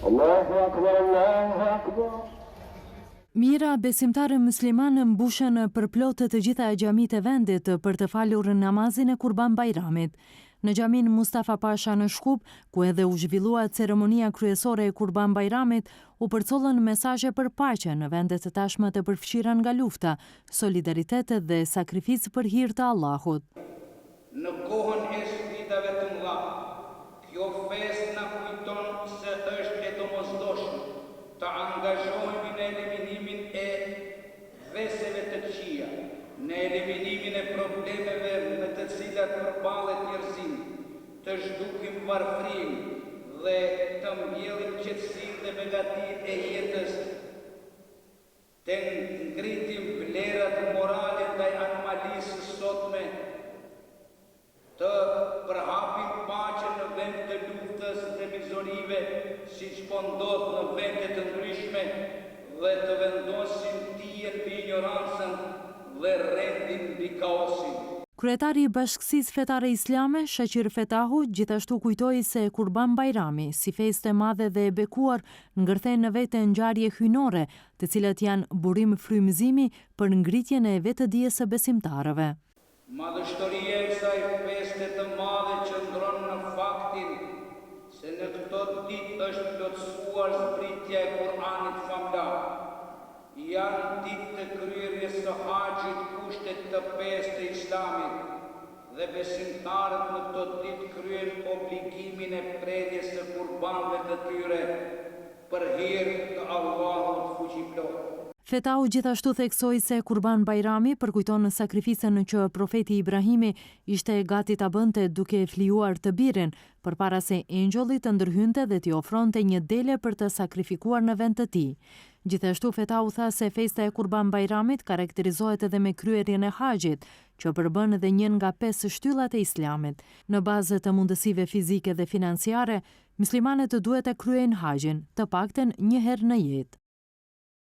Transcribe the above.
Allahu Akbar, Allahu Akbar. Mira besimtarë muslimanë mbushën përplot të gjitha xhamitë e vendit për të falur namazin e Kurban Bajramit. Në xhamin Mustafa Pasha në Shkup, ku edhe u zhvillua ceremonia kryesore e Kurban Bajramit, u përcollën mesazhe për paqe në vendet të tashmë të përfshira nga lufta, solidaritet dhe sakrificë për hir të Allahut. Në kohën e sfidave të mëdha, kjo festë na kujton se është e domosdoshme të angazhohemi në eliminimin e veseve të këqija, në eliminimin e problemeve me të cilat përballet njerëzimi, të zhdukim varfërinë dhe të mbjellim qetësinë dhe begatinë e jetës, të ngritim vlerat morale ndaj anomalisë së sotme, të përhapim paqen në vend të luftës dhe mizorive, siç po ndodh në vende të ndryshme, dhe të vendosim dijen mbi ignorancën dhe rendin mbi kaosin. Kryetari i Bashkësisë Fetare Islame, Shaqir Fetahu, gjithashtu kujtoi se Kurban Bajrami, si festë e madhe dhe e bekuar, ngërthen në vete ngjarje hyjnore, të cilat janë burim frymëzimi për ngritjen e vetëdijes së besimtarëve. Madhështoria e kësaj feste të madhe qëndron në faktin se në këto ditë është plotësuar zbritja e Kur'anit famlar. Janë ditë të kryerjes së haxhit, kushtet të 5 të Islamit dhe besimtarët në këto ditë kryen obligimin e prerjes së kurbanëve të tyre për hir të Allahut fuqiplot. Fetahu gjithashtu theksoi se Kurban Bajrami përkujton në sakrificën që profeti Ibrahimi ishte gati ta bënte duke flijuar të birin, përpara se engjolli të ndërhynte dhe t'i ofronte një dele për të sakrifikuar në vend të tij. Gjithashtu Fetahu tha se festa e Kurban Bajramit karakterizohet edhe me kryerjen e haxhit, që përbën edhe një nga 5 shtyllat e Islamit. Në bazë të mundësive fizike dhe financiare, muslimanët duhet të kryejnë haxhin, të paktën një herë në jetë.